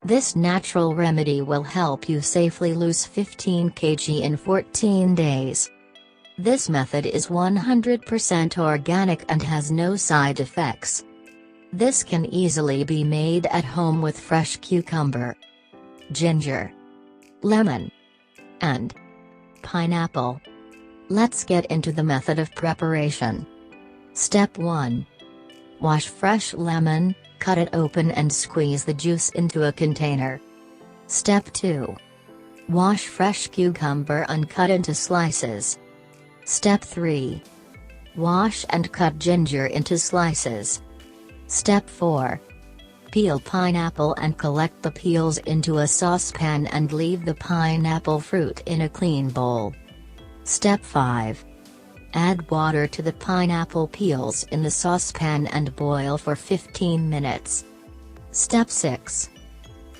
This natural remedy will help you safely lose 15 kg in 14 days. This method is 100% organic and has no side effects. This can easily be made at home with fresh cucumber, ginger, lemon, and pineapple. Let's get into the method of preparation. Step 1. Wash fresh lemon, cut it open and squeeze the juice into a container. Step 2. Wash fresh cucumber and cut into slices. Step 3. Wash and cut ginger into slices. Step 4. Peel pineapple and collect the peels into a saucepan and leave the pineapple fruit in a clean bowl. Step 5. Add water to the pineapple peels in the saucepan and boil for 15 minutes. Step 6.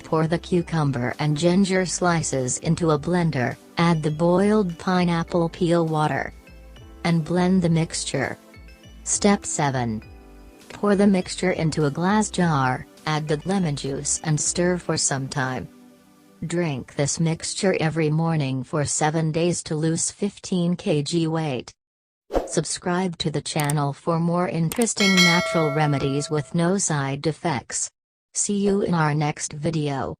Pour the cucumber and ginger slices into a blender, add the boiled pineapple peel water, and blend the mixture. Step 7. Pour the mixture into a glass jar, add the lemon juice and stir for some time. Drink this mixture every morning for 7 days to lose 15 kg weight. Subscribe to the channel for more interesting natural remedies with no side effects. See you in our next video.